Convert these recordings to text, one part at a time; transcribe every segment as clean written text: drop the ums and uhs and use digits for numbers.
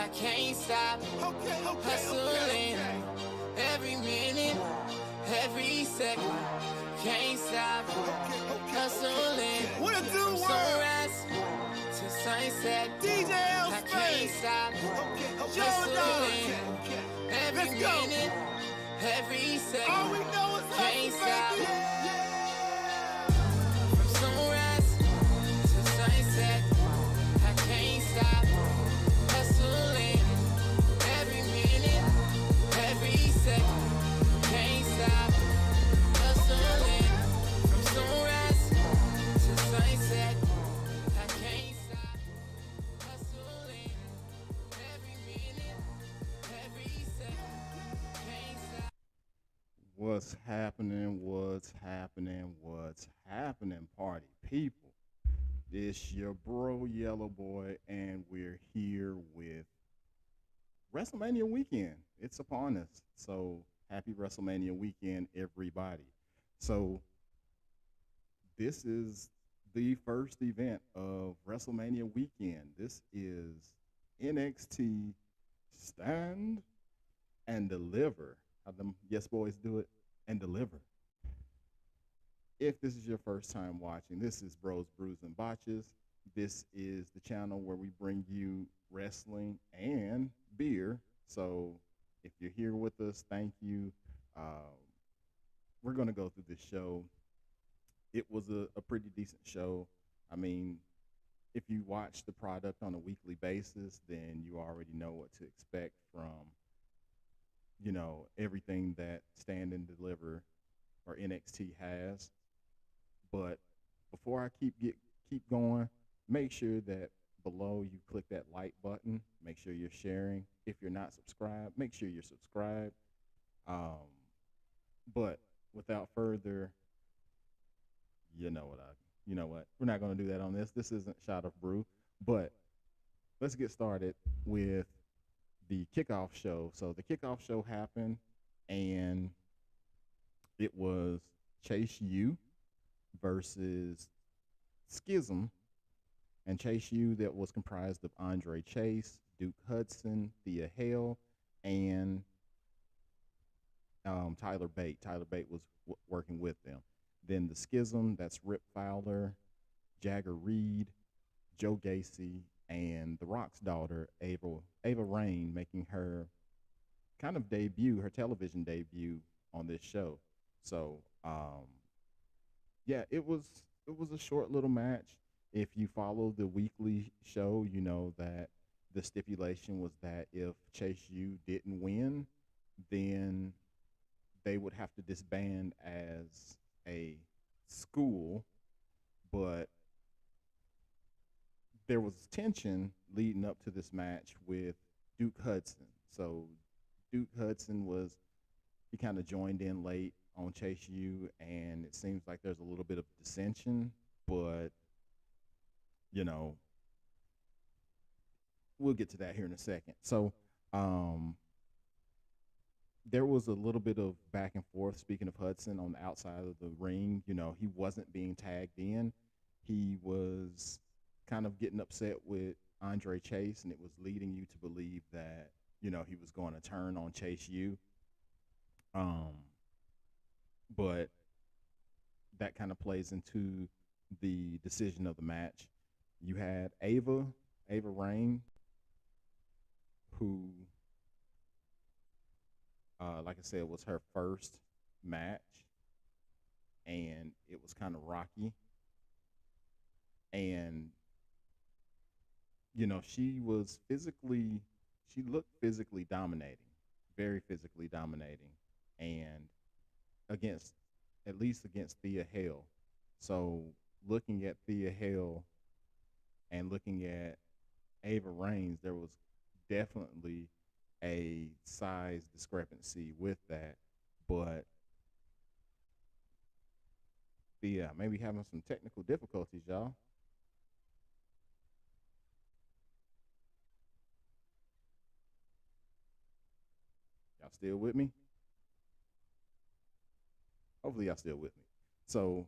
I can't stop hustling every minute, every second. Can't stop hustling from sunrise to sunset. I can't stop hustling every minute, every second. Can't stop from sunrise to sunset. I can't stop hustling every minute, every second. Can't stop hustling from sunrise to sunset. I can't stop hustling every minute, every second. Can't stop. What's happening? What's happening? What's happening, party people? It's your bro Yellaboi, and we're here with WrestleMania weekend. It's upon us. So happy WrestleMania weekend, everybody. So this is the first event of WrestleMania weekend. This is NXT Stand and Deliver. How them yes boys do it and deliver. If this is your first time watching, this is Bros, Brews, and Botches. This is the channel where we bring you wrestling and beer. So if you're here with us, thank you. We're going to go through this show. It was a pretty decent show. I mean, if you watch the product on a weekly basis, then you already know what to expect from, you know, everything that Stand and Deliver or NXT has. But before I keep going, make sure that below you click that like button. Make sure you're sharing. If you're not subscribed, make sure you're subscribed. But without further, you know what? We're not going to do that on this. This isn't Shot of Brew, but let's get started with the kickoff show. So the kickoff show happened, and it was Chase U versus Schism, and Chase U that was comprised of Andre Chase, Duke Hudson, Thea Hale, and Tyler Bate. Tyler Bate was working with them. Then the Schism, that's Rip Fowler, Jagger Reed, Joe Gacy, and The Rock's daughter, Ava Raine, making her kind of debut, her television debut on this show. So, yeah, it was a short little match. If you follow the weekly show, you know that the stipulation was that if Chase U didn't win, then they would have to disband as a school. But there was tension leading up to this match with Duke Hudson. So Duke Hudson he kind of joined in late on Chase U, and it seems like there's a little bit of dissension, but you know, we'll get to that here in a second. So there was a little bit of back and forth, speaking of Hudson, on the outside of the ring. You know, he wasn't being tagged in. He was kind of getting upset with Andre Chase, and it was leading you to believe that, you know, he was going to turn on Chase U. But that kind of plays into the decision of the match. You had Ava Raine, who, like I said, was her first match, and it was kind of rocky. And, you know, she looked physically dominating, very physically dominating, and at least against Thea Hale. So looking at Thea Hale and looking at Ava Raine, there was definitely a size discrepancy with that. But Thea maybe having some technical difficulties, y'all. Y'all still with me? Hopefully y'all still with me. So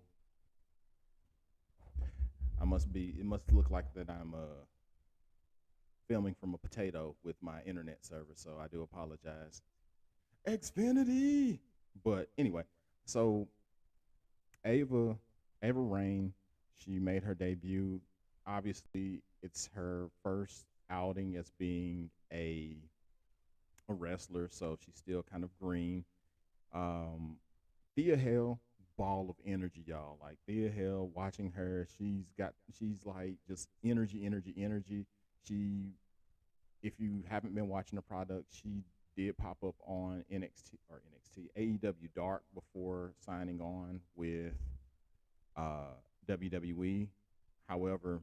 it must look like that I'm filming from a potato with my internet service, so I do apologize. Xfinity. But anyway, so Ava Ava Rain, she made her debut. Obviously, it's her first outing as being a wrestler, so she's still kind of green. Um, Thea Hale, ball of energy, y'all. Like Thea Hale, watching her, she's like just energy, energy, energy. She, if you haven't been watching the product, she did pop up on NXT AEW Dark before signing on with uh, WWE. However,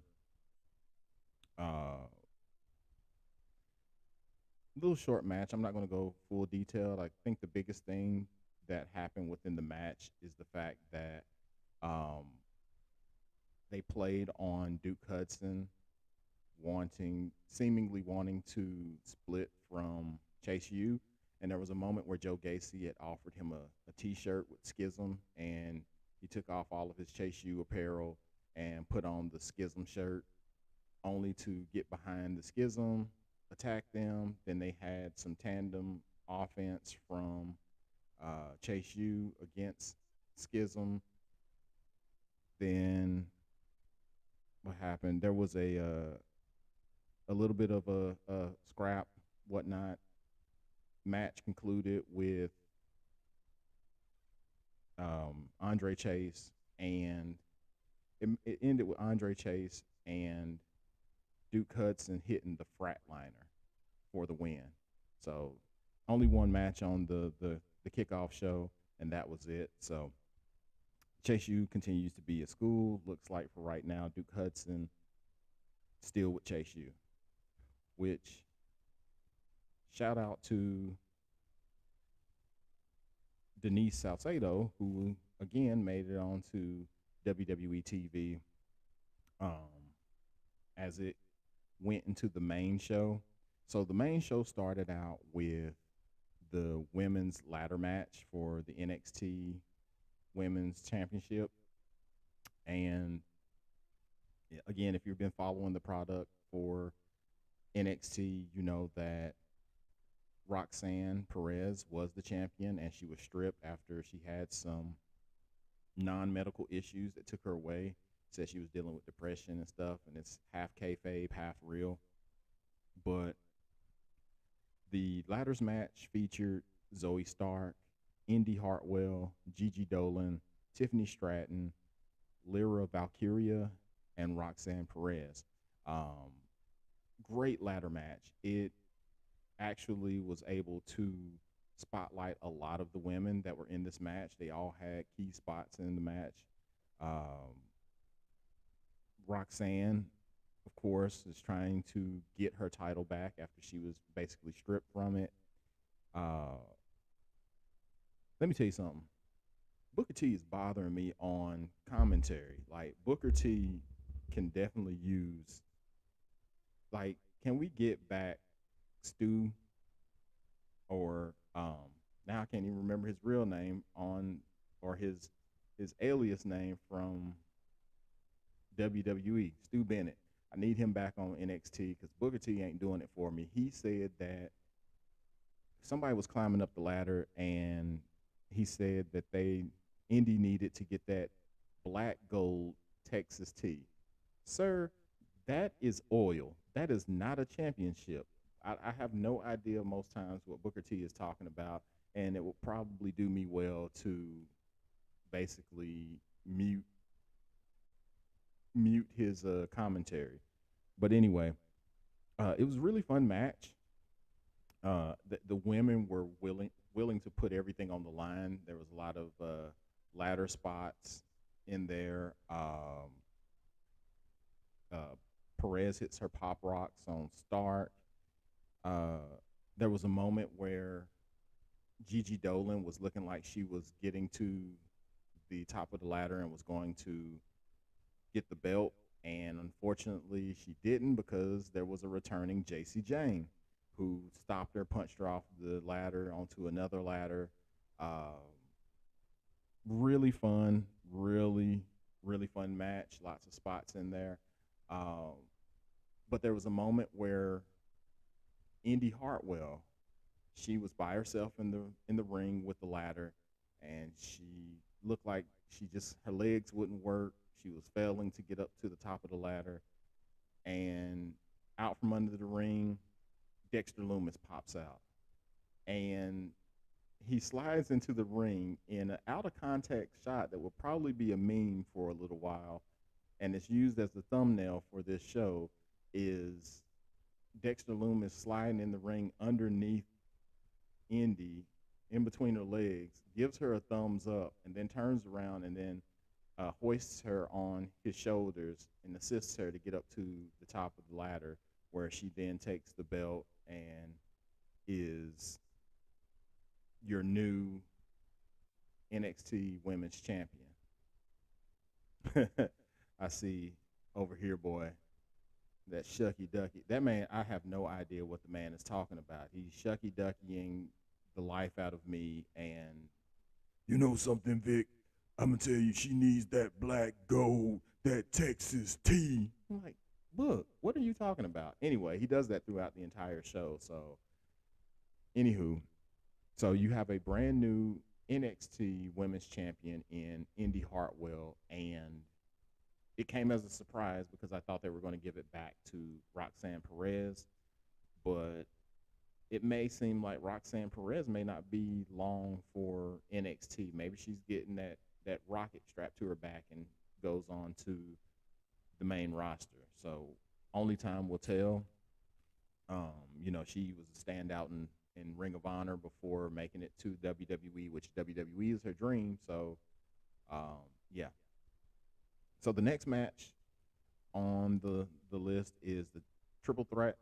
little short match. I'm not going to go full detail. I think the biggest thing that happened within the match is the fact that um, they played on Duke Hudson seemingly wanting to split from Chase U. And there was a moment where Joe Gacy had offered him a T-shirt with Schism, and he took off all of his Chase U apparel and put on the Schism shirt, only to get behind the Schism, attack them. Then they had some tandem offense from Chase U against Schism. Then what happened? There was a little bit of a scrap, whatnot. Match concluded with Andre Chase, and it ended with Andre Chase and Duke Hudson hitting the Fratliner for the win. So only one match on the kickoff show, and that was it. So Chase U continues to be at school. Looks like for right now, Duke Hudson still with Chase U, which shout out to Denise Salcedo, who again made it onto WWE TV as it went into the main show. So the main show started out with the women's ladder match for the NXT Women's Championship. And again, if you've been following the product for NXT, you know that Roxanne Perez was the champion, and she was stripped after she had some non-medical issues that took her away. Said she was dealing with depression and stuff, and it's half kayfabe, half real. But the ladders match featured Zoe Stark, Indy Hartwell, Gigi Dolan, Tiffany Stratton, Lyra Valkyria, and Roxanne Perez. Great ladder match. It actually was able to spotlight a lot of the women that were in this match. They all had key spots in the match. Roxanne, of course, is trying to get her title back after she was basically stripped from it. Let me tell you something. Booker T is bothering me on commentary. Like, Booker T can definitely use, like, can we get back Stu, or now I can't even remember his real name or his alias name from WWE, Stu Bennett. I need him back on NXT because Booker T ain't doing it for me. He said that somebody was climbing up the ladder, and he said that Indy needed to get that black gold Texas tea. Sir, that is oil. That is not a championship. I have no idea most times what Booker T is talking about, and it will probably do me well to basically mute his commentary. But anyway, it was a really fun match. The women were willing to put everything on the line. There was a lot of ladder spots in there. Perez hits her pop rocks on Stark. There was a moment where Gigi Dolan was looking like she was getting to the top of the ladder and was going to get the belt, and unfortunately she didn't because there was a returning JC Jane who stopped her, punched her off the ladder onto another ladder. Really fun, really fun match. Lots of spots in there. But there was a moment where Indy Hartwell, she was by herself in the ring with the ladder, and she looked like her legs wouldn't work. She was failing to get up to the top of the ladder, and out from under the ring, Dexter Loomis pops out, and he slides into the ring in an out of context shot that will probably be a meme for a little while, and it's used as the thumbnail for this show. Is Dexter Loomis sliding in the ring underneath Indy, in between her legs, gives her a thumbs up, and then turns around and then hoists her on his shoulders and assists her to get up to the top of the ladder, where she then takes the belt and is your new NXT Women's Champion. I see over here, boy, that shucky ducky. That man, I have no idea what the man is talking about. He's shucky duckying the life out of me. And you know something, Vic? I'm gonna tell you, she needs that black gold, that Texas tea. I'm like, look, what are you talking about? Anyway, he does that throughout the entire show. So, anywho, so you have a brand new NXT Women's Champion in Indy Hartwell, and it came as a surprise because I thought they were going to give it back to Roxanne Perez, but it may seem like Roxanne Perez may not be long for NXT. Maybe she's getting that rocket strapped to her back and goes on to the main roster. So only time will tell. She was a standout in Ring of Honor before making it to WWE, which WWE is her dream. So, yeah. So the next match on the list is the triple threat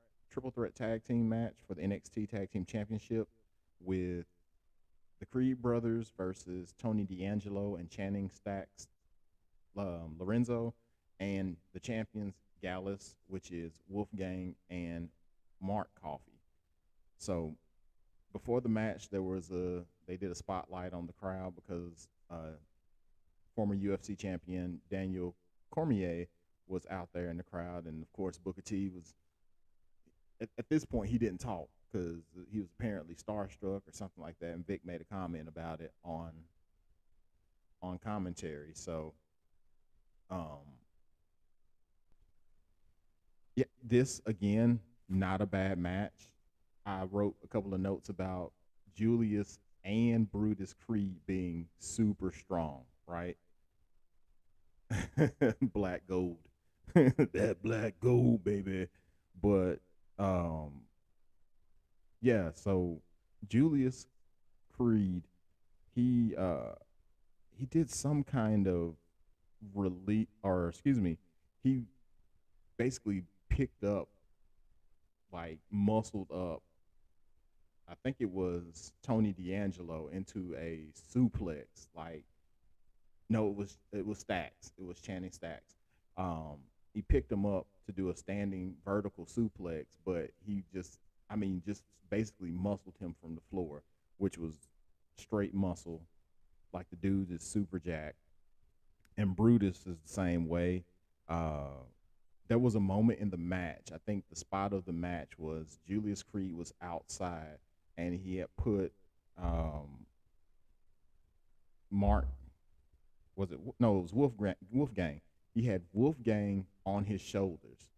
tag team match for the NXT Tag Team Championship, with the Creed brothers versus Tony D'Angelo and Channing Stacks Lorenzo, and the champions Gallus, which is Wolfgang and Mark Coffey. So before the match, they did a spotlight on the crowd because former UFC champion Daniel Cormier was out there in the crowd, and of course Booker T was at this point he didn't talk because he was apparently starstruck or something like that, and Vic made a comment about it on commentary. So yeah, this again, not a bad match. I wrote a couple of notes about Julius and Brutus Creed being super strong, right? Black gold. That black gold, baby. But yeah, so Julius Creed, he did some kind of he basically picked up, like muscled up, I think it was Tony D'Angelo into a suplex. Like, no, it was Stacks. It was Channing Stacks. He picked him up to do a standing vertical suplex, but he just basically muscled him from the floor, which was straight muscle. Like, the dude is super jacked. And Brutus is the same way. There was a moment in the match. I think the spot of the match was Julius Creed was outside, and he had put Mark. Was it? No, it was Wolfgang. He had Wolfgang on his shoulders,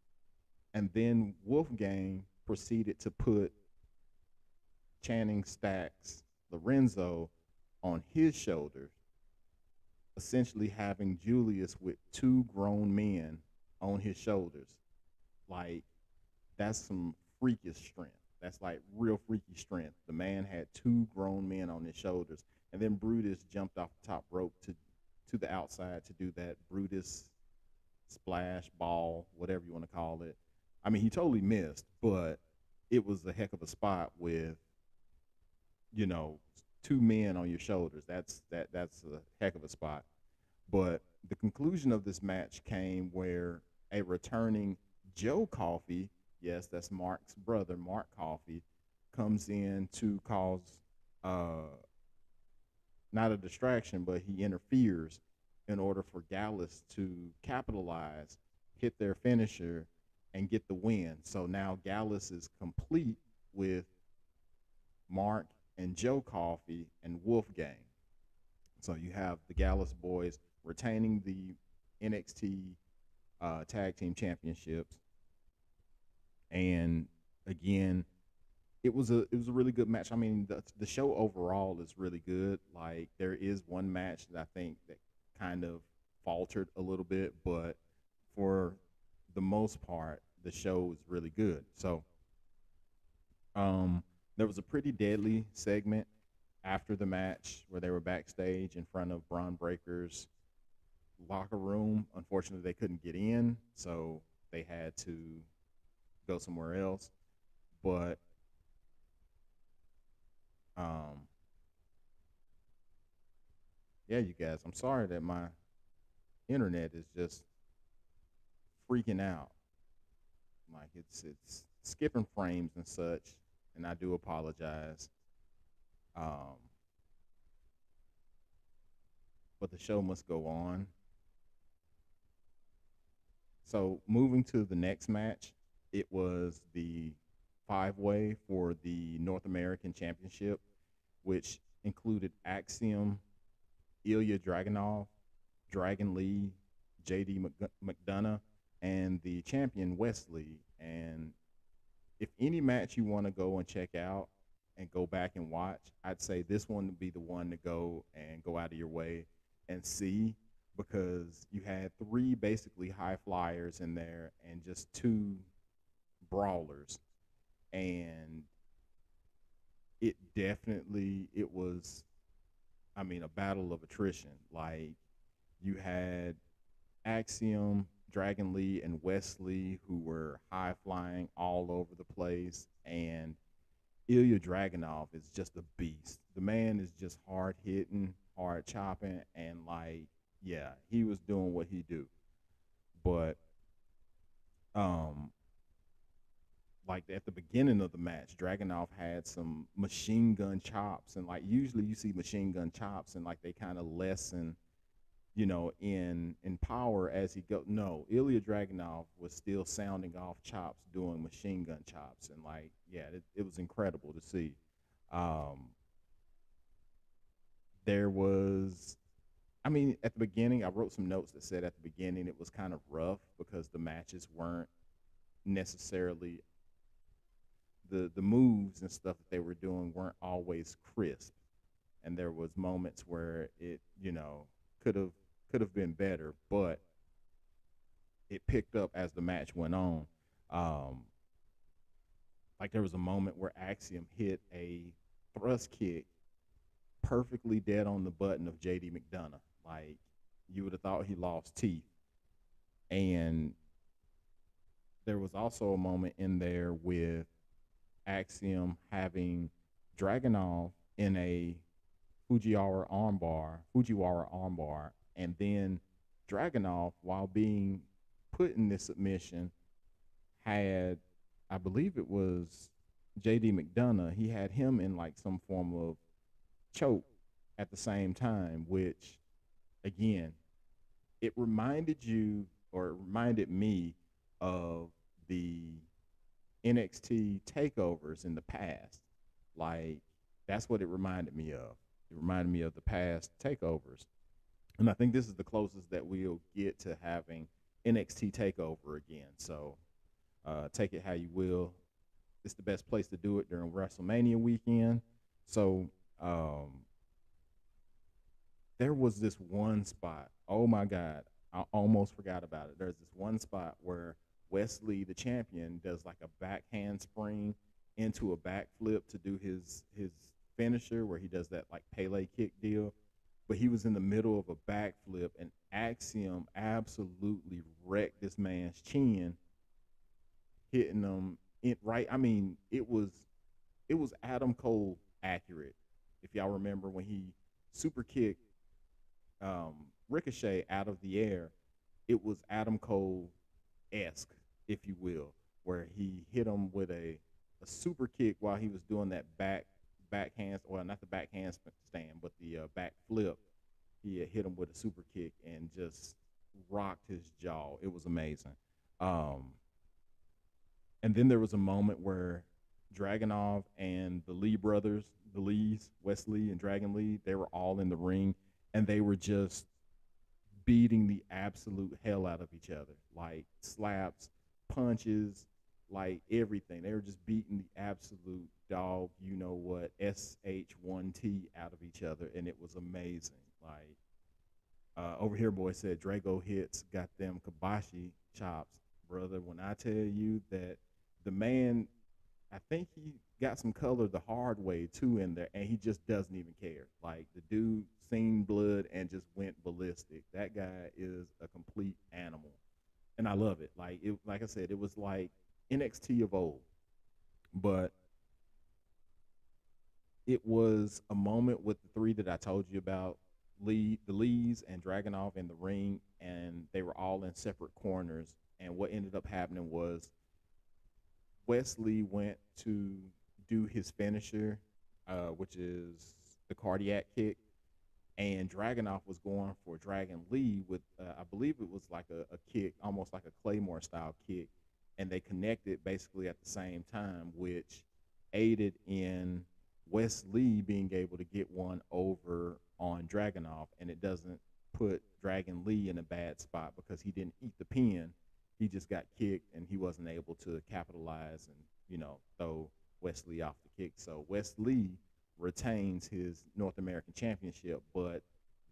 and then Wolfgang proceeded to put Channing Stacks Lorenzo on his shoulders, essentially having Julius with two grown men on his shoulders. Like, that's some freakish strength. That's like real freaky strength. The man had two grown men on his shoulders, and then Brutus jumped off the top rope to the outside to do that Brutus splash ball, whatever you want to call it. I mean, he totally missed, but it was a heck of a spot with, two men on your shoulders. That's a heck of a spot. But the conclusion of this match came where a returning Joe Coffey, yes, that's Mark's brother, Mark Coffey, comes in to cause not a distraction, but he interferes in order for Gallus to capitalize, hit their finisher, and get the win. So now Gallus is complete with Mark and Joe Coffey and Wolfgang. So you have the Gallus Boys retaining the NXT Tag Team Championships, and again, it was a really good match. I mean, the show overall is really good. Like there is one match that I think that kind of faltered a little bit, but for the most part, the show is really good. So, there was a pretty deadly segment after the match where they were backstage in front of Braun Breaker's locker room. Unfortunately, they couldn't get in, so they had to go somewhere else. But um, yeah, you guys, I'm sorry that my internet is just freaking out. Like it's skipping frames and such, and I do apologize. Um, but the show must go on. So moving to the next match, it was the five-way for the North American Championship, which included Axiom, Ilya Dragunov, Dragon Lee, JD McDonough, and the champion Wesley. And if any match you want to go and check out and go back and watch, I'd say this one would be the one to go and go out of your way and see, because you had three basically high flyers in there and just two brawlers. And it was, I mean, a battle of attrition. Like you had Axiom, Dragon Lee, and Wesley who were high flying all over the place, and Ilya Dragunov is just a beast. The man is just hard hitting, hard chopping, and like, yeah, he was doing what he do. But um, like at the beginning of the match, Dragunov had some machine gun chops, and like usually you see machine gun chops, and like they kind of lessen, in power as he go. No, Ilya Dragunov was still sounding off chops, doing machine gun chops, and like, yeah, it was incredible to see. Um, there was, I mean, at the beginning, I wrote some notes that said at the beginning it was kind of rough because the matches weren't necessarily the moves and stuff that they were doing weren't always crisp, and there was moments where it could have been better, but it picked up as the match went on. Um, like there was a moment where Axiom hit a thrust kick perfectly dead on the button of JD McDonough. Like you would have thought he lost teeth. And there was also a moment in there with Axiom having Dragunov in a Fujiwara armbar, and then Dragunov, while being put in this submission, had, I believe it was JD McDonough, he had him in like some form of choke at the same time, which again, it reminded you, or it reminded me of the NXT takeovers in the past. Like that's what it reminded me of. It reminded me of the past takeovers. And I think this is the closest that we'll get to having NXT takeover again. So take it how you will. It's the best place to do it during WrestleMania weekend. So there was this one spot. Oh my God, I almost forgot about it. There's this one spot where Wesley, the champion, does like a back handspring into a backflip to do his finisher, where he does that like Pele kick deal. But he was in the middle of a backflip, and Axiom absolutely wrecked this man's chin, hitting him in right. I mean, it was Adam Cole accurate. If y'all remember when he super kicked Ricochet out of the air, it was Adam Cole esque, if you will, where he hit him with a super kick while he was doing that backhand, well, not the backhand stand, but the back flip. He had hit him with a super kick and just rocked his jaw. It was amazing. And then there was a moment where Dragunov and the Lee brothers, the Lees, Wesley and Dragon Lee, they were all in the ring, and they were just beating the absolute hell out of each other, like slaps, punches, like everything. They were just beating the absolute dog, you know what, SH1T out of each other, and it was amazing. Like over here, boy said Drago hits got them kibashi chops, brother. When I tell you that the man, I think he got some color the hard way too in there, and he just doesn't even care. Like the dude seen blood and just went ballistic. That guy is a complete animal, and I love it. Like I said, it was like NXT of old, but it was a moment with the three that I told you about, the Lees and Dragunov in the ring, and they were all in separate corners. And what ended up happening was Wesley went to do his finisher, which is the cardiac kick, and Dragunov was going for Dragon Lee with, I believe it was like a kick, almost like a Claymore style kick, and they connected basically at the same time, which aided in Wes Lee being able to get one over on Dragunov, and it doesn't put Dragon Lee in a bad spot because he didn't eat the pin. He just got kicked, and he wasn't able to capitalize and, throw Wesley off the kick. So Wes Lee retains his North American Championship, but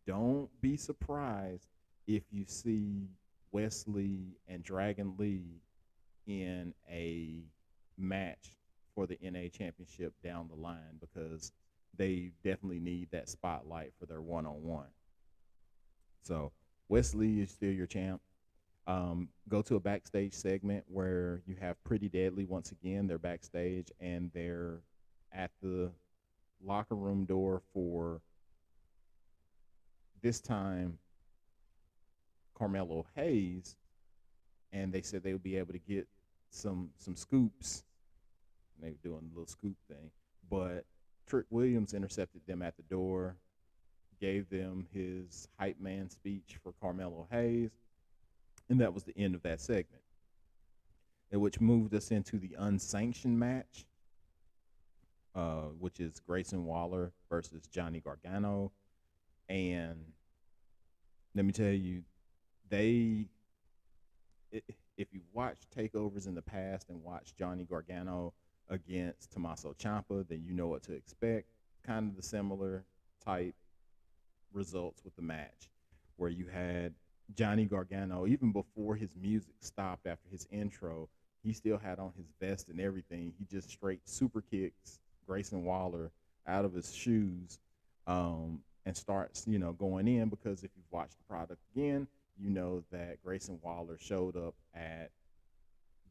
don't be surprised if you see Wesley and Dragon Lee in a match for the NA Championship down the line, because they definitely need that spotlight for their one-on-one. So Wesley is still your champ. Go to a backstage segment where you have Pretty Deadly once again. They're backstage and they're at the locker room door for, this time, Carmelo Hayes, and they said they would be able to get some scoops. And they were doing a little scoop thing, but Trick Williams intercepted them at the door, gave them his hype man speech for Carmelo Hayes, and that was the end of that segment, which moved us into the unsanctioned match, which is Grayson Waller versus Johnny Gargano. And let me tell you, if you watched takeovers in the past and watched Johnny Gargano against Tommaso Ciampa, then you know what to expect. Kind of the similar type results with the match, where you had Johnny Gargano, even before his music stopped after his intro, he still had on his vest and everything. He just straight super kicks Grayson Waller out of his shoes, and starts, going in, because if you've watched the product again, you know that Grayson Waller showed up at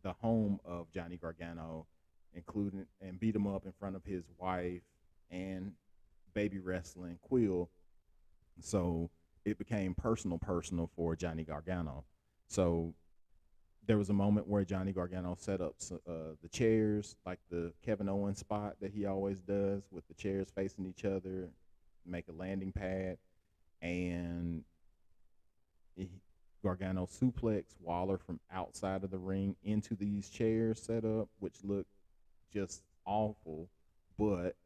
the home of Johnny Gargano, including, and beat him up in front of his wife and baby wrestling Quill. So it became personal for Johnny Gargano. So there was a moment where Johnny Gargano set up the chairs, like the Kevin Owens spot that he always does, with the chairs facing each other, make a landing pad, and Gargano suplex Waller from outside of the ring into these chairs set up, which looked just awful, but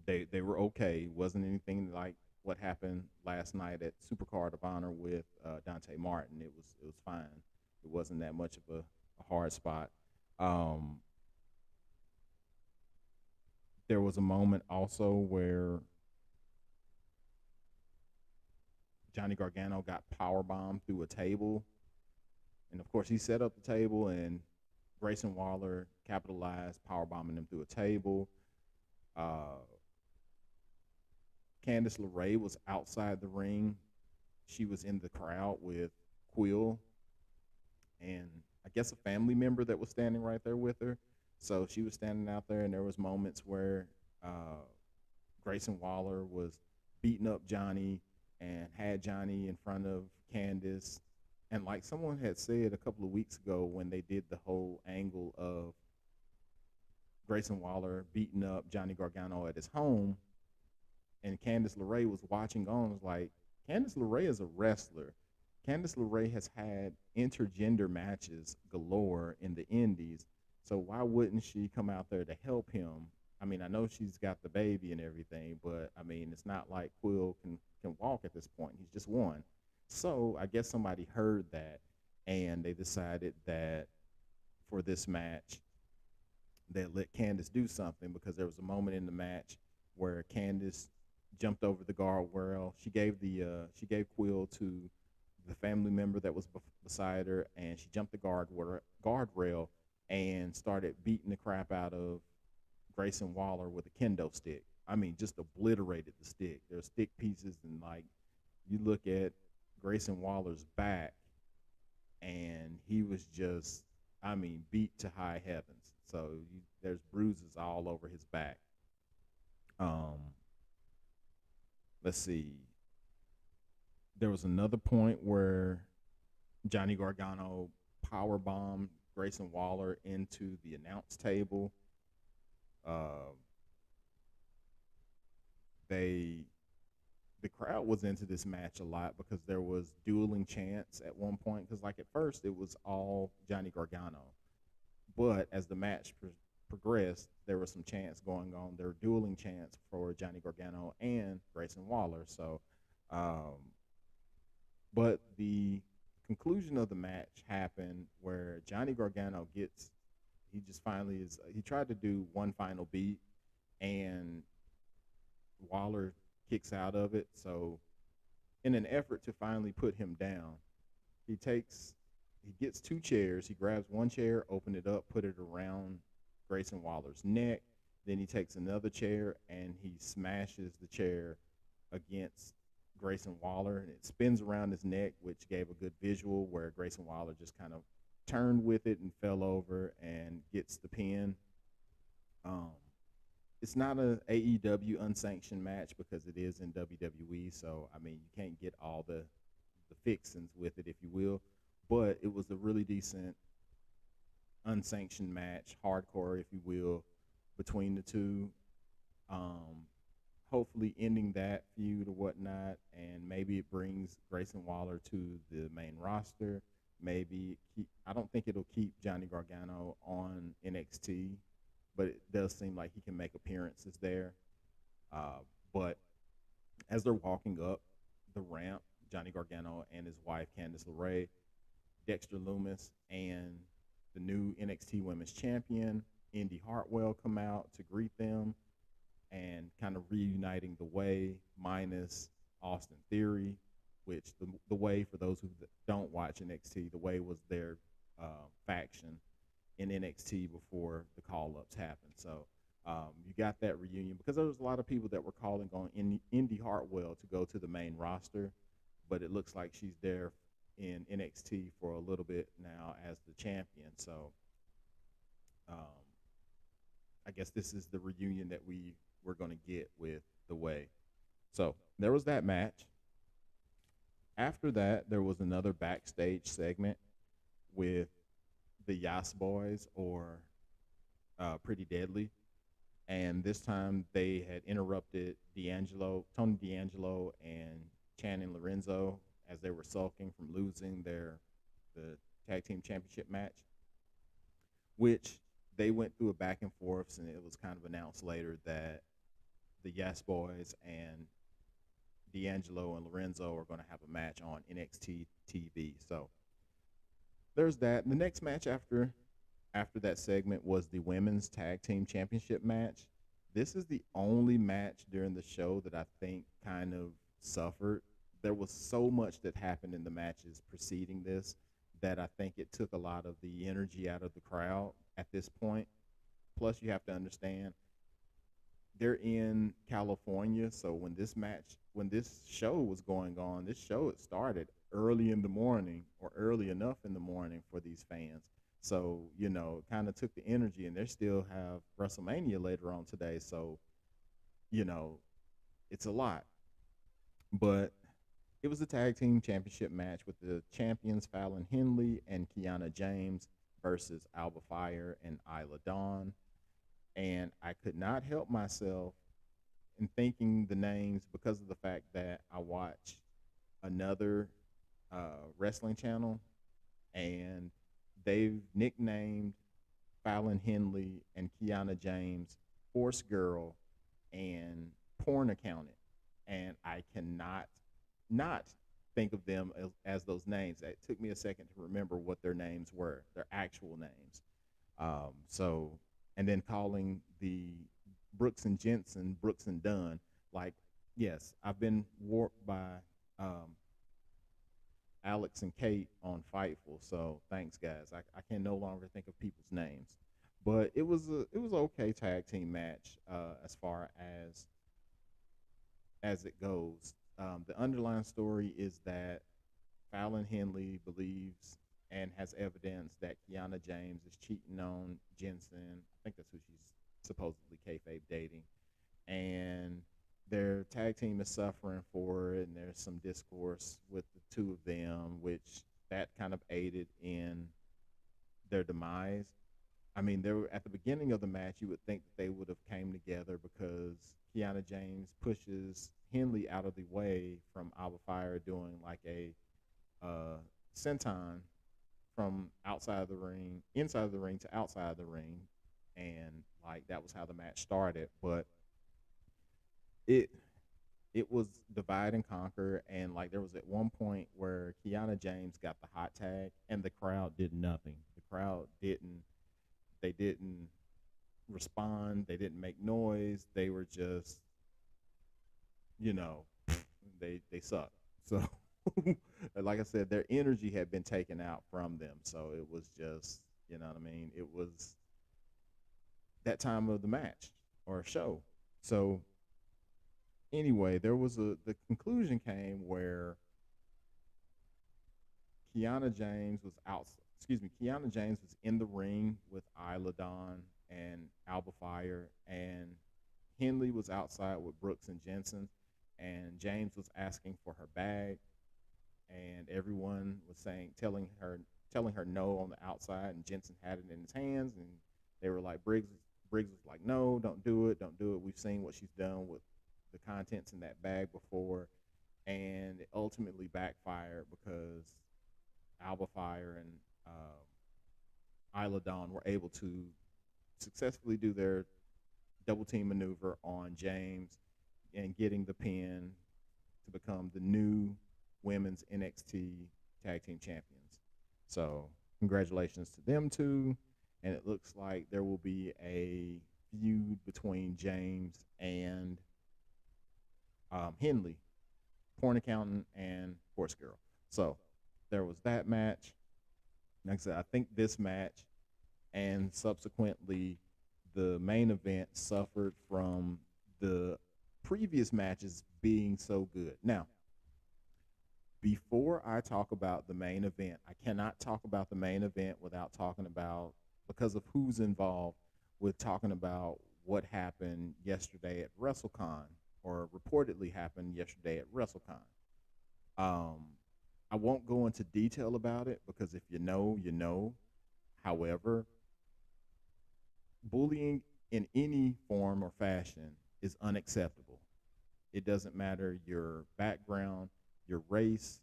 they were okay. Wasn't anything like what happened last night at Supercard of Honor with Dante Martin. It was fine. It wasn't that much of a hard spot. There was a moment also where Johnny Gargano got powerbombed through a table, and of course he set up the table, and Grayson Waller capitalized, powerbombing him through a table. Candice LeRae was outside the ring. She was in the crowd with Quill and I guess a family member that was standing right there with her. So she was standing out there, and there was moments where Grayson Waller was beating up Johnny and had Johnny in front of Candice. And like someone had said a couple of weeks ago, when they did the whole angle of Grayson Waller beating up Johnny Gargano at his home, and Candice LeRae was watching on, was like, Candice LeRae is a wrestler. Candice LeRae has had intergender matches galore in the indies. So why wouldn't she come out there to help him? I mean, I know she's got the baby and everything, but I mean, it's not like Quill can walk at this point. He's just one. So I guess somebody heard that, and they decided that for this match, they let Candace do something because there was a moment in the match where Candace jumped over the guardrail. She gave Quill to the family member that was beside her, and she jumped the guardrail and started beating the crap out of Grayson Waller with a kendo stick. I mean, just obliterated the stick. There's stick pieces, and like you look at Grayson Waller's back, and he was just, I mean, beat to high heavens. So there's bruises all over his back. Um, let's see. There was another point where Johnny Gargano power bombed Grayson Waller into the announce table. Uh, the crowd was into this match a lot because there was dueling chants at one point. Because like at first it was all Johnny Gargano, but as the match progressed, there were some chants going on. There were dueling chants for Johnny Gargano and Grayson Waller. So, but the conclusion of the match happened where Johnny Gargano he just finally he tried to do one final beat, and Waller kicks out of it. So in an effort to finally put him down, he gets two chairs. He grabs one chair, open it up, put it around Grayson Waller's neck. Then he takes another chair and he smashes the chair against Grayson Waller, and it spins around his neck, which gave a good visual where Grayson Waller just kind of turned with it and fell over and gets the pin. It's not a AEW unsanctioned match because it is in WWE, so I mean you can't get all the fixings with it, if you will, but it was a really decent unsanctioned match, hardcore, if you will, between the two. Hopefully ending that feud or whatnot, and maybe it brings Grayson Waller to the main roster. I don't think it'll keep Johnny Gargano on NXT, but it does seem like he can make appearances there. But as they're walking up the ramp, Johnny Gargano and his wife, Candice LeRae, Dexter Lumis, and the new NXT Women's Champion, Indy Hartwell, come out to greet them and kind of reuniting the Way minus Austin Theory, which the Way, for those who don't watch NXT, the Way was their faction in NXT before the call-ups happened. So you got that reunion because there was a lot of people that were calling on Indy Hartwell to go to the main roster, but it looks like she's there in NXT for a little bit now as the champion. So I guess this is the reunion that we're going to get with the Way. So there was that match. After that, there was another backstage segment with the Yas Boys, or Pretty Deadly, and this time they had interrupted Tony D'Angelo and Channing Lorenzo as they were sulking from losing the tag team championship match, which they went through a back and forth, and it was kind of announced later that the Yas Boys and D'Angelo and Lorenzo are going to have a match on NXT TV. So there's that. The next match after that segment was the Women's Tag Team Championship match. This is the only match during the show that I think kind of suffered. There was so much that happened in the matches preceding this that I think it took a lot of the energy out of the crowd at this point. Plus, you have to understand, they're in California, so when this show was going on, it started early in the morning, or early enough in the morning for these fans. So, it kind of took the energy, and they still have WrestleMania later on today. So, it's a lot. But it was a tag team championship match with the champions Fallon Henley and Kiana James versus Alba Fire and Isla Dawn. And I could not help myself in thinking the names because of the fact that I watch another wrestling channel, and they've nicknamed Fallon Henley and Kiana James, Force Girl, and Porn Accountant. And I cannot not think of them as those names. It took me a second to remember what their names were, their actual names. So, and then calling the Brooks and Jensen Brooks and Dunn, like, yes, I've been warped by um, Alex and Kate on Fightful. So thanks, guys. I can no longer think of people's names, but it was an okay tag team match as far as it goes. The underlying story is that Fallon Henley believes and has evidence that Kiana James is cheating on Jensen. I think that's who she's supposedly kayfabe dating, and their tag team is suffering for it. And there's some discourse with the two of them, which that kind of aided in their demise. I mean, they were at the beginning of the match. You would think that they would have came together because Kiana James pushes Henley out of the way from Alba Fire doing like a senton from outside of the ring, inside of the ring to outside of the ring, and like that was how the match started. But it it was divide and conquer, and like there was at one point where Kiana James got the hot tag, and the crowd did nothing. The crowd didn't. They didn't respond. They didn't make noise. They were just, you know, they suck. So, like I said, their energy had been taken out from them. So it was just, you know what I mean. It was that time of the match or show. So anyway, the conclusion came where Kiana James was out. Excuse me, Kiana James was in the ring with Isla Dawn and Alba Fire, and Henley was outside with Brooks and Jensen, and James was asking for her bag, and everyone was telling her no on the outside, and Jensen had it in his hands, and they were like, Briggs was like, no, don't do it, don't do it. We've seen what she's done with the contents in that bag before, and it ultimately backfired because Alba Fire and Isla Dawn were able to successfully do their double team maneuver on James and getting the pin to become the new women's NXT Tag Team Champions. So congratulations to them two, and it looks like there will be a feud between James and Henley, Porn Accountant and Horse Girl. So there was that match. Like I said, I think this match and subsequently the main event suffered from the previous matches being so good. Now, before I talk about the main event, I cannot talk about the main event without talking about, because of who's involved, with talking about what happened yesterday at WrestleCon, or reportedly happened yesterday at WrestleCon. I won't go into detail about it because if you know, you know. However, bullying in any form or fashion is unacceptable. It doesn't matter your background, your race,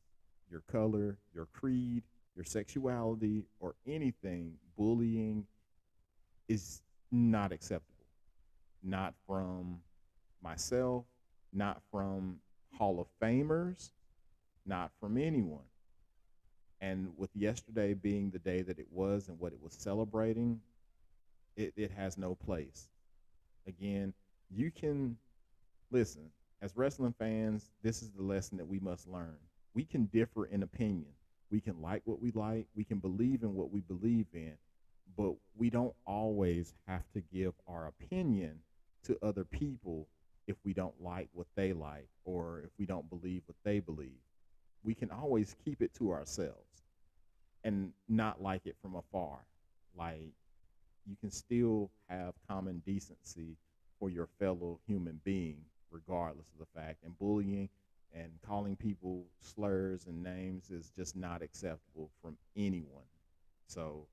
your color, your creed, your sexuality, or anything. Bullying is not acceptable. Not from myself, not from Hall of Famers, not from anyone. And with yesterday being the day that it was and what it was celebrating, it has no place. Again, you can listen, as wrestling fans, this is the lesson that we must learn. We can differ in opinion. We can like what we like. We can believe in what we believe in. But we don't always have to give our opinion to other people if we don't like what they like or if we don't believe what they believe. We can always keep it to ourselves and not like it from afar. Like, you can still have common decency for your fellow human being, regardless of the fact. And bullying and calling people slurs and names is just not acceptable from anyone. So,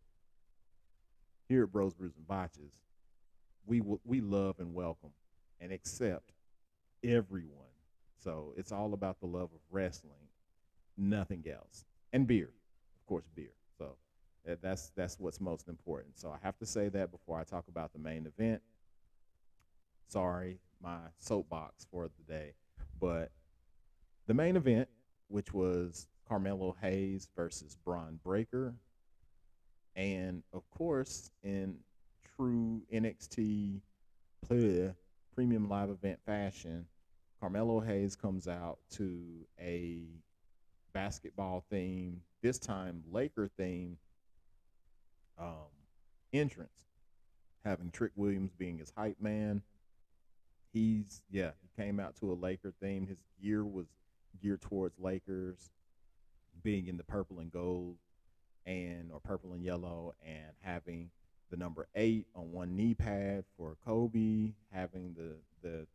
here at Bros, Brews, and Botches, we love and welcome and accept everyone. So, it's all about the love of wrestling, nothing else. And beer, of course, beer. So, That's what's most important. So I have to say that before I talk about the main event. Sorry, my soapbox for the day, but the main event, which was Carmelo Hayes versus Braun Breaker, and of course, in true NXT player premium live event fashion, Carmelo Hayes comes out to a basketball theme, this time Laker theme um, entrance, having Trick Williams being his hype man. He came out to a Laker theme. His gear was geared towards Lakers, being in the purple and gold and or purple and yellow, and having the number 8 on one knee pad for Kobe, having the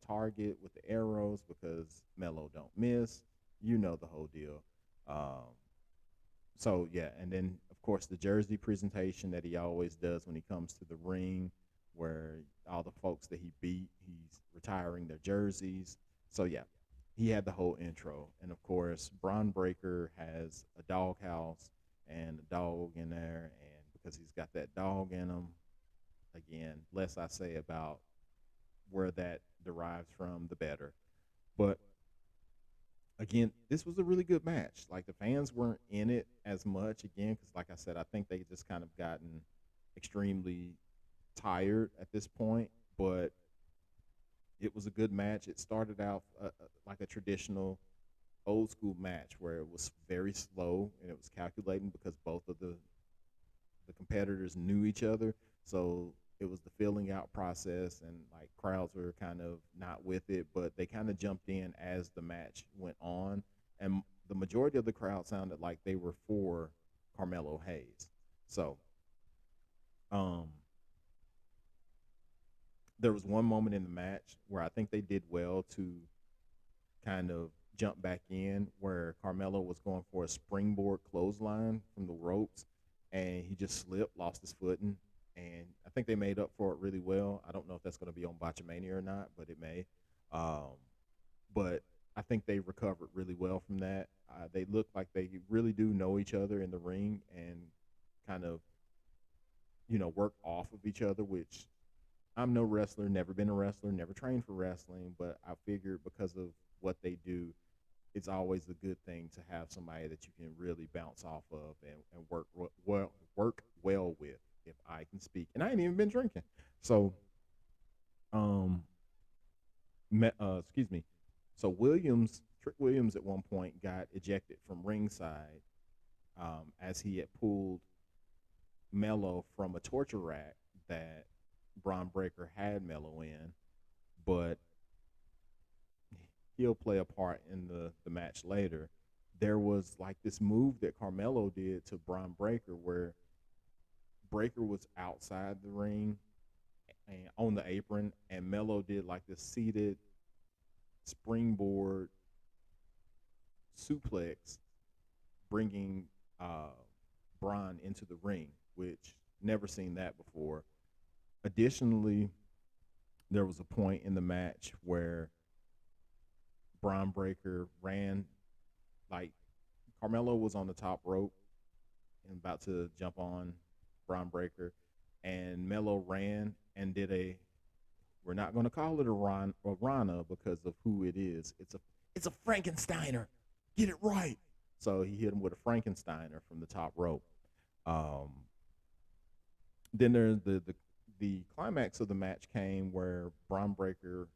target with the arrows because Melo don't miss. You know the whole deal. Um, so yeah, and then of course the jersey presentation that he always does when he comes to the ring, where all the folks that he beat, he's retiring their jerseys. So yeah, he had the whole intro, and of course Braun Breaker has a doghouse and a dog in there, and because he's got that dog in him, again, less I say about where that derives from, the better. But again, this was a really good match. Like the fans weren't in it as much again because, like I said, I think they just kind of gotten extremely tired at this point. But it was a good match. It started out like a traditional old school match where it was very slow and it was calculating because both of the competitors knew each other. So it was the filling out process, and like crowds were kind of not with it, but they kind of jumped in as the match went on, and the majority of the crowd sounded like they were for Carmelo Hayes. So um there was one moment in the match where I think they did well to kind of jump back in, where Carmelo was going for a springboard clothesline from the ropes, and he just slipped, lost his footing, and I think they made up for it really well. I don't know if that's going to be on Botchamania or not, but it may. Um, but I think they recovered really well from that. They look like they really do know each other in the ring and kind of, work off of each other, which I'm no wrestler, never been a wrestler, never trained for wrestling, but I figured because of what they do, it's always a good thing to have somebody that you can really bounce off of and work well with, if I can speak. And I ain't even been drinking. So, um, excuse me. So Trick Williams at one point got ejected from ringside as he had pulled Mello from a torture rack that Braun Breaker had Mello in, but he'll play a part in the match later. There was like this move that Carmelo did to Braun Breaker where Breaker was outside the ring and on the apron, and Mello did like this seated springboard suplex, bringing Braun into the ring, which never seen that before. Additionally, there was a point in the match where Braun Breaker ran, like Carmelo was on the top rope and about to jump on Braun Breaker, and Mello ran and did we're not going to call it a Rana because of who it is. It's a Frankensteiner. Get it right. So he hit him with a Frankensteiner from the top rope. Um, then there's the climax of the match came where Braun Breaker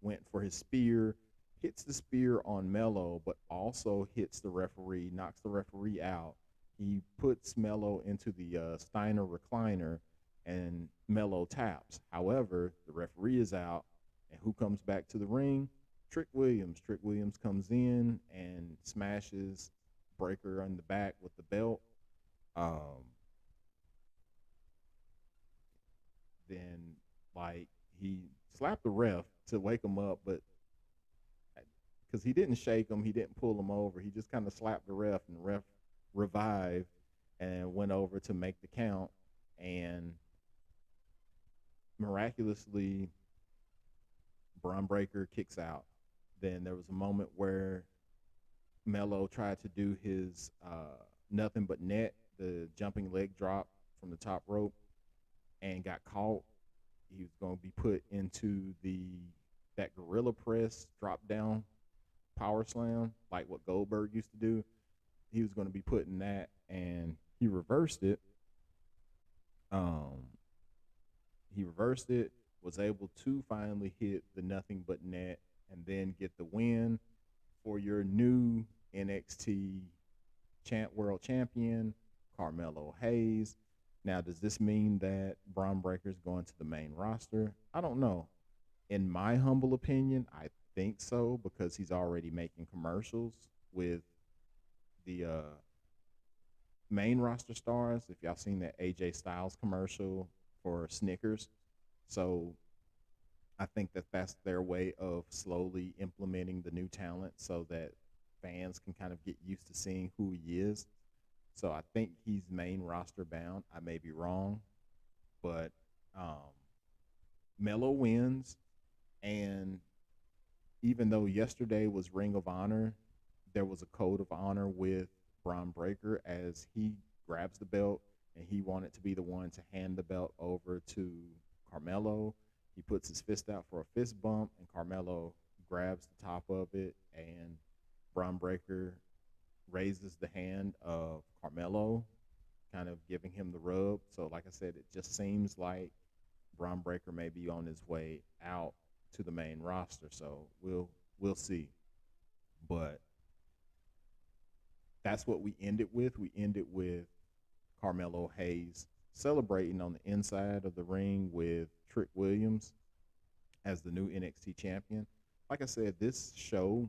went for his spear, hits the spear on Mello, but also hits the referee, knocks the referee out. He puts Mello into the Steiner recliner, and Mello taps. However, the referee is out, and who comes back to the ring? Trick Williams. Trick Williams comes in and smashes Breaker on the back with the belt. Then, like, he slapped the ref to wake him up, but because he didn't shake him, he didn't pull him over. He just kind of slapped the ref, and the ref revived and went over to make the count. And miraculously, Braun Breaker kicks out. Then there was a moment where Mello tried to do his nothing but net, the jumping leg drop from the top rope and got caught, he was going to be put into that gorilla press drop down power slam, like what Goldberg used to do. He was going to be put in that, and he reversed it. He reversed it, was able to finally hit the nothing but net, and then get the win for your new NXT World Champion, Carmelo Hayes. Now, does this mean that Braun Breaker's going to the main roster? I don't know. In my humble opinion, I think so, because he's already making commercials with the main roster stars. If y'all seen that AJ Styles commercial for Snickers. So I think that that's their way of slowly implementing the new talent so that fans can kind of get used to seeing who he is. So I think he's main roster bound. I may be wrong, but Melo wins. And even though yesterday was Ring of Honor, there was a code of honor with Braun Breaker as he grabs the belt and he wanted to be the one to hand the belt over to Carmelo. He puts his fist out for a fist bump, and Carmelo grabs the top of it, and Braun Breaker raises the hand of Carmelo, kind of giving him the rub. So, like I said, it just seems like Braun Breaker may be on his way out to the main roster. So we'll see. But that's what we ended with. We ended with Carmelo Hayes celebrating on the inside of the ring with Trick Williams as the new NXT champion. Like I said, this show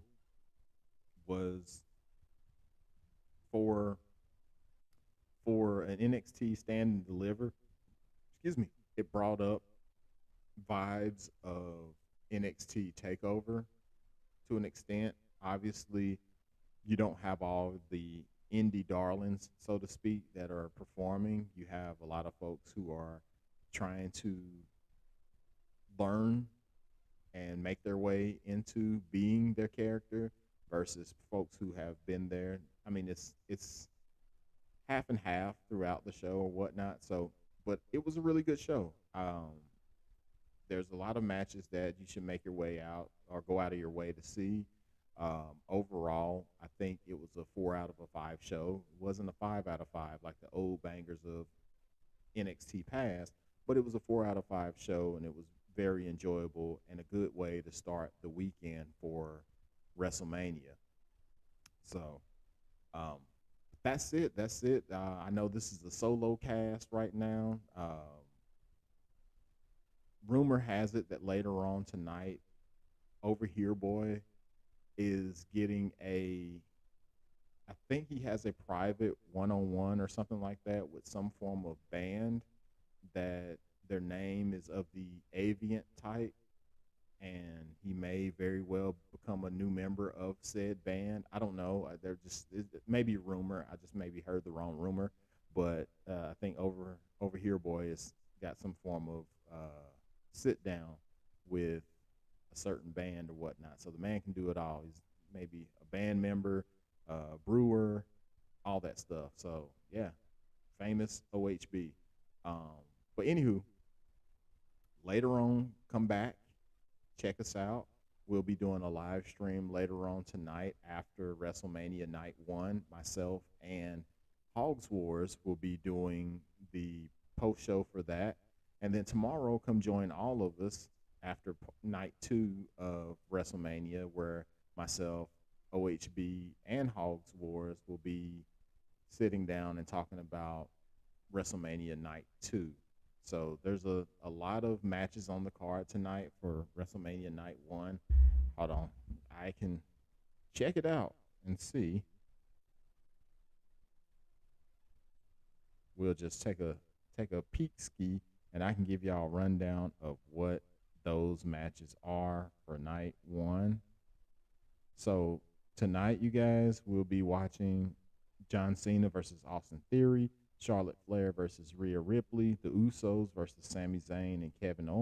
was for an NXT Stand and Deliver. Excuse me. It brought up vibes of NXT Takeover to an extent. Obviously, you don't have all the indie darlings, so to speak, that are performing. You have a lot of folks who are trying to learn and make their way into being their character versus folks who have been there. I mean, it's half and half throughout the show or whatnot. So, but it was a really good show. There's a lot of matches that you should make your way out or go out of your way to see. Overall, I think it was a 4 out of a 5 show. It wasn't a 5 out of 5 like the old bangers of NXT past, but it was a 4 out of 5 show, and it was very enjoyable and a good way to start the weekend for WrestleMania. So that's it. That's it. I know this is a solo cast right now. Rumor has it that later on tonight, Over Here Boy is getting I think he has a private one-on-one or something like that with some form of band that their name is of the Aviant type, and he may very well become a new member of said band. I don't know. They're just, it may be a rumor. I just maybe heard the wrong rumor, but I think Over Here Boy has got some form of sit down with a certain band or whatnot. So the man can do it all. He's maybe a band member, brewer, all that stuff. So yeah, famous OHB. But anywho, later on, come back, check us out. We'll be doing a live stream later on tonight after WrestleMania Night 1. Myself and Hogs Wars will be doing the post show for that. And then tomorrow, come join all of us after night 2 of WrestleMania, where myself, OHB, and Hogs Wars will be sitting down and talking about WrestleMania Night 2. So there's a lot of matches on the card tonight for WrestleMania Night 1. Hold on. I can check it out and see. We'll just take a peek ski, and I can give y'all a rundown of what those matches are for night 1. So tonight, you guys, we'll be watching John Cena versus Austin Theory, Charlotte Flair versus Rhea Ripley, the Usos versus Sami Zayn and Kevin Owens.